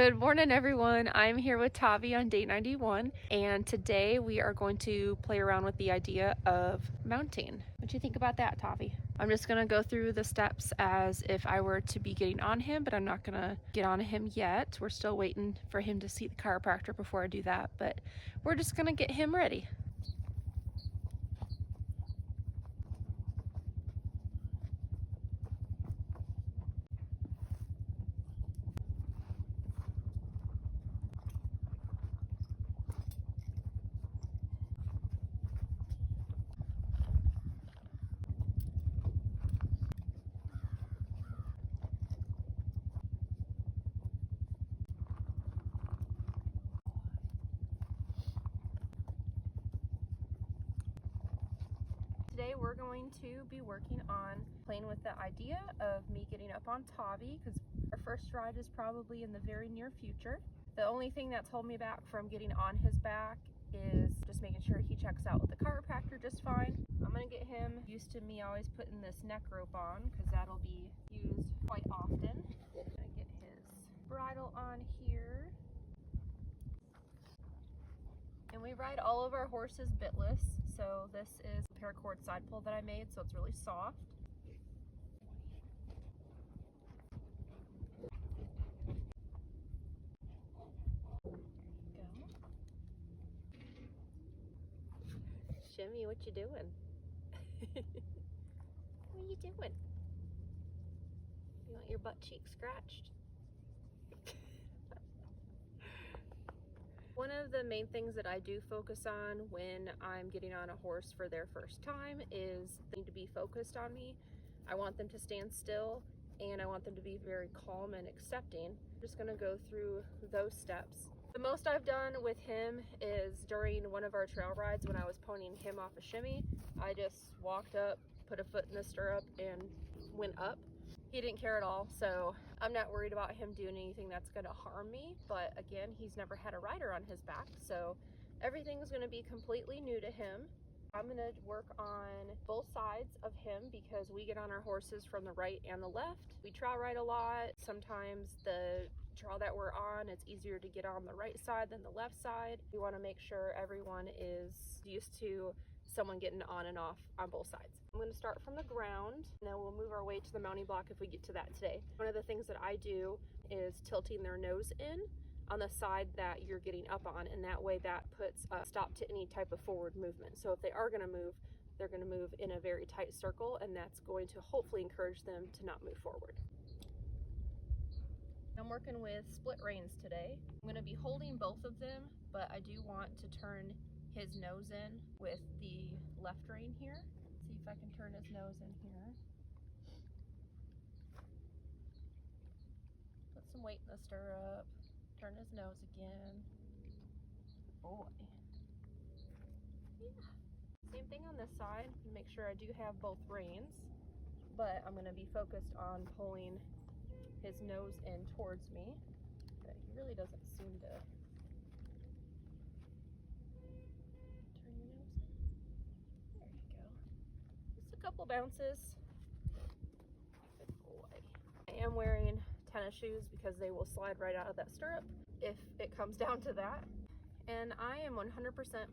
Good morning, everyone. I'm here with Taavi on day 91, and today we are going to play around with the idea of mounting. What do you think about that, Taavi? I'm just going to go through the steps as if I were to be getting on him, but I'm not going to get on him yet. We're still waiting for him to see the chiropractor before I do that, but we're just going to get him ready. Today we're going to be working on playing with the idea of me getting up on Taavi, because our first ride is probably in the very near future. The only thing that's holding me back from getting on his back is just making sure he checks out with the chiropractor just fine. I'm gonna get him used to me always putting this neck rope on, because that'll be used quite often. I'm gonna get his bridle on here. And we ride all of our horses bitless, so this is a paracord side pull that I made, so it's really soft. There you go. Shimmy, what you doing? What are you doing? You want your butt cheek scratched? One of the main things that I do focus on when I'm getting on a horse for their first time is they need to be focused on me. I want them to stand still and I want them to be very calm and accepting. I'm just gonna go through those steps. The most I've done with him is during one of our trail rides when I was ponying him off a Shimmy. I just walked up, put a foot in the stirrup and went up. He didn't care at all, so I'm not worried about him doing anything that's going to harm me. But again, he's never had a rider on his back, so everything's going to be completely new to him. I'm going to work on both sides of him because we get on our horses from the right and the left. We trail ride a lot. Sometimes the trail that we're on, it's easier to get on the right side than the left side. We want to make sure everyone is used to someone getting on and off on both sides. I'm going to start from the ground and then we'll move our way to the mounting block if we get to that today. One of the things that I do is tilting their nose in on the side that you're getting up on, and that way that puts a stop to any type of forward movement. So if they are going to move, they're going to move in a very tight circle, and that's going to hopefully encourage them to not move forward. I'm working with split reins today. I'm going to be holding both of them, but I do want to turn his nose in with the left rein here. See if I can turn his nose in here. Put some weight in the stirrup. Turn his nose again. Boy. Yeah. Same thing on this side. Make sure I do have both reins, but I'm going to be focused on pulling his nose in towards me. But he really doesn't seem to turn your nose in. There you go. Just a couple bounces. Good boy. I am wearing tennis shoes because they will slide right out of that stirrup if it comes down to that. And I am 100%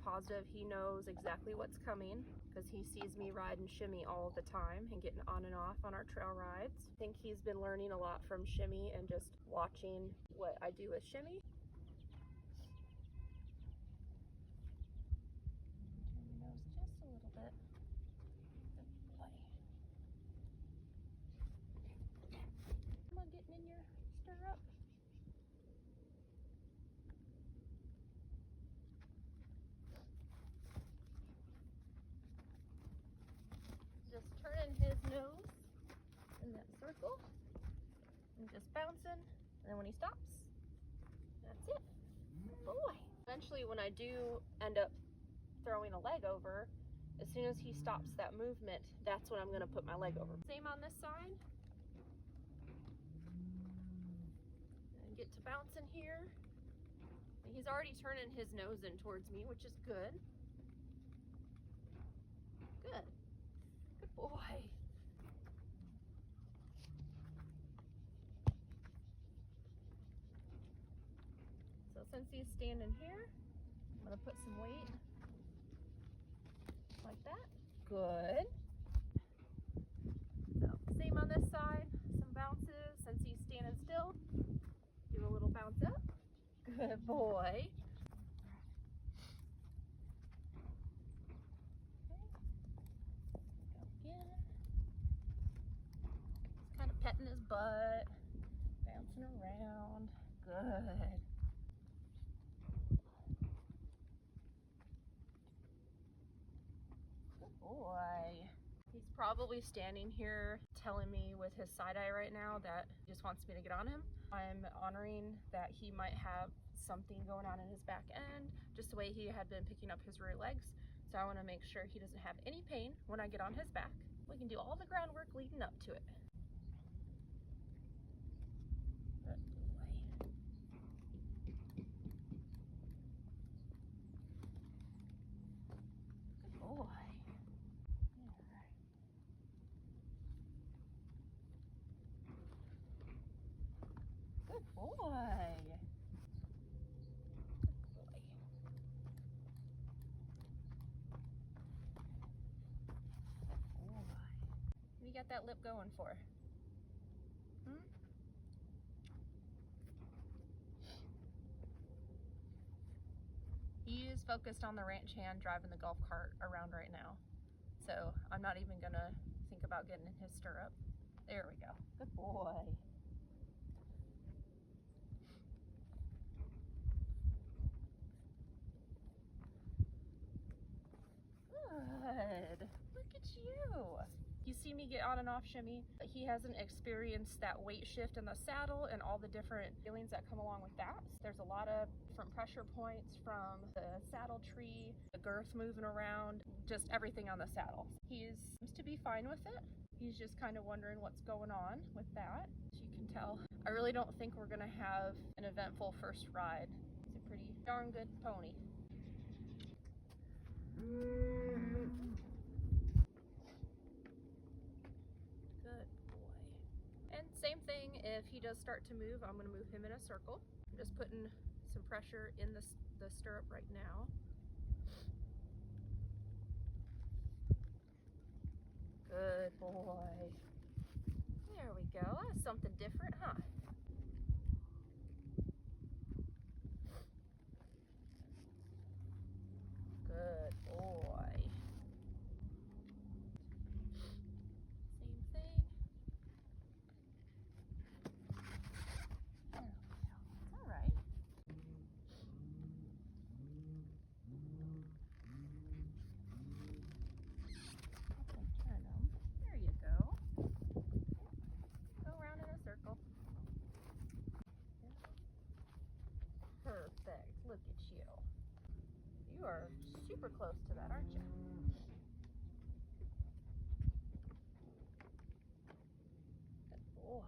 positive he knows exactly what's coming because he sees me ride and Shimmy all the time and getting on and off on our trail rides. I think he's been learning a lot from Shimmy and just watching what I do with Shimmy. Turn your nose just a little bit. Good boy. Come on, getting in your stirrup. Just turning his nose in that circle and just bouncing, and then when he stops, that's it. Boy. Eventually when I do end up throwing a leg over, as soon as he stops that movement, that's when I'm going to put my leg over. Same on this side. And get to bouncing here. And he's already turning his nose in towards me, which is good. Good. Good boy. Since he's standing here, I'm gonna put some weight like that. Good. So same on this side, some bounces. Since he's standing still, do a little bounce up. Good boy. Just kind of petting his butt, bouncing around. Good. Good boy. He's probably standing here telling me with his side eye right now that he just wants me to get on him. I'm honoring that he might have something going on in his back end, just the way he had been picking up his rear legs. So I want to make sure he doesn't have any pain when I get on his back. We can do all the groundwork leading up to it. Good boy. Good boy. Good boy. What you got that lip going for? He is focused on the ranch hand driving the golf cart around right now. So I'm not even gonna think about getting in his stirrup. There we go. Good boy. Good. Look at you. You see me get on and off Shimmy. He hasn't experienced that weight shift in the saddle and all the different feelings that come along with that. There's a lot of different pressure points from the saddle tree, the girth moving around, just everything on the saddle. He seems to be fine with it. He's just kind of wondering what's going on with that. As you can tell, I really don't think we're gonna have an eventful first ride. He's a pretty darn good pony. Good boy. And same thing, if he does start to move, I'm going to move him in a circle. I'm just putting some pressure in the stirrup right now. Good boy. There we go. That's something different, huh? Good boy. Same thing. There we go. It's all right. Turn them. There you go. Go around in a circle. Perfect. Look at you. You are super close to that, aren't you? Good boy.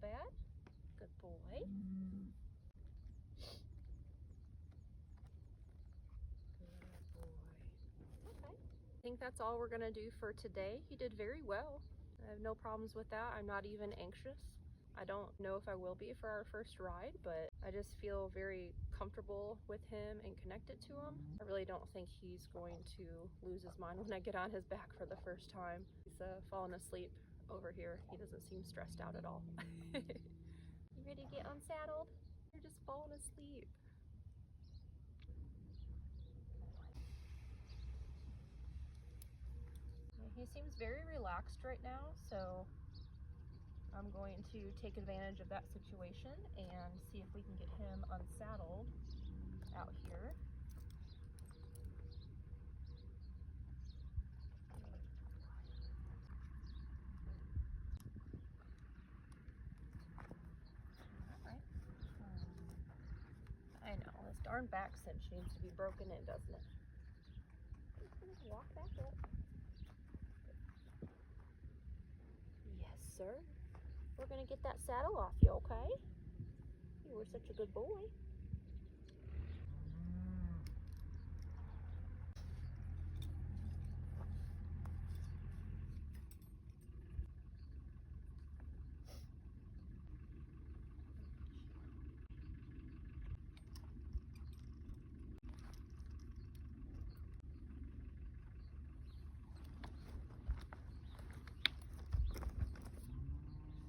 Bad. Good boy. Good boy. Okay. I think that's all we're gonna do for today. He did very well. I have no problems with that. I'm not even anxious. I don't know if I will be for our first ride, but I just feel very comfortable with him and connected to him. I really don't think he's going to lose his mind when I get on his back for the first time. He's falling asleep over here. He doesn't seem stressed out at all. You ready to get unsaddled? You're just falling asleep. He seems very relaxed right now, so I'm going to take advantage of that situation and see if we can get him unsaddled out here. darn back cinch needs to be broken in, doesn't it? Just walk back up. Yes, sir. We're gonna get that saddle off you, okay? You were such a good boy.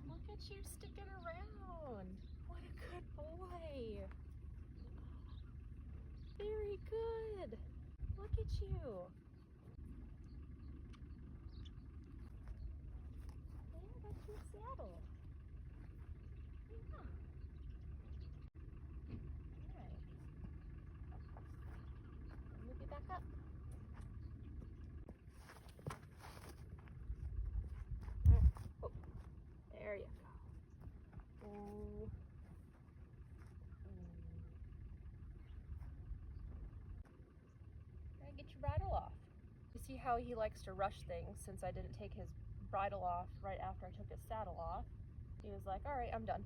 Look at you sticking around. What a good boy. Very good. Look at you. There, that's your saddle. Yeah. Alright. Move you back up. Alright. Oh, there you go. Ooh. Alright, get your bridle off. You see how he likes to rush things since I didn't take his bridle off right after I took his saddle off. He was like, alright, I'm done.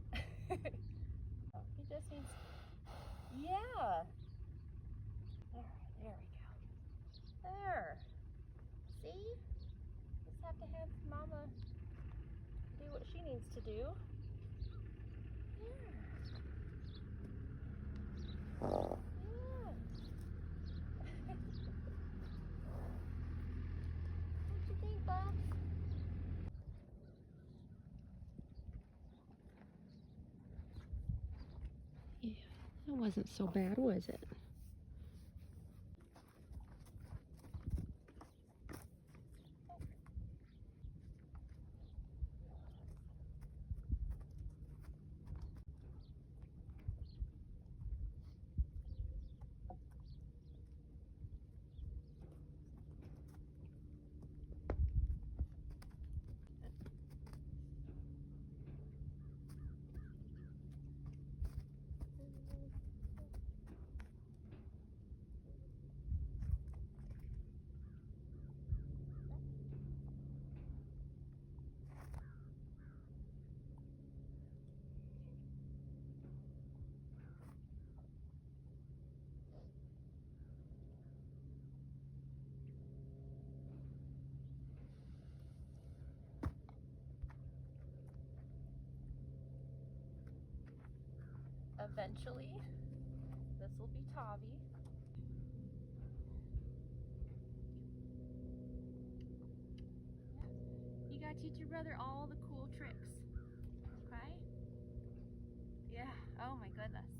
Oh, he just needs, yeah. Alright, there we go. There. See? Just have to have Mama do what she needs to do. There. Yeah. What you think, Bob? Yeah, that wasn't so bad, was it? Eventually, this will be Taavi. Yeah. You gotta teach your brother all the cool tricks, okay? Yeah, oh my goodness.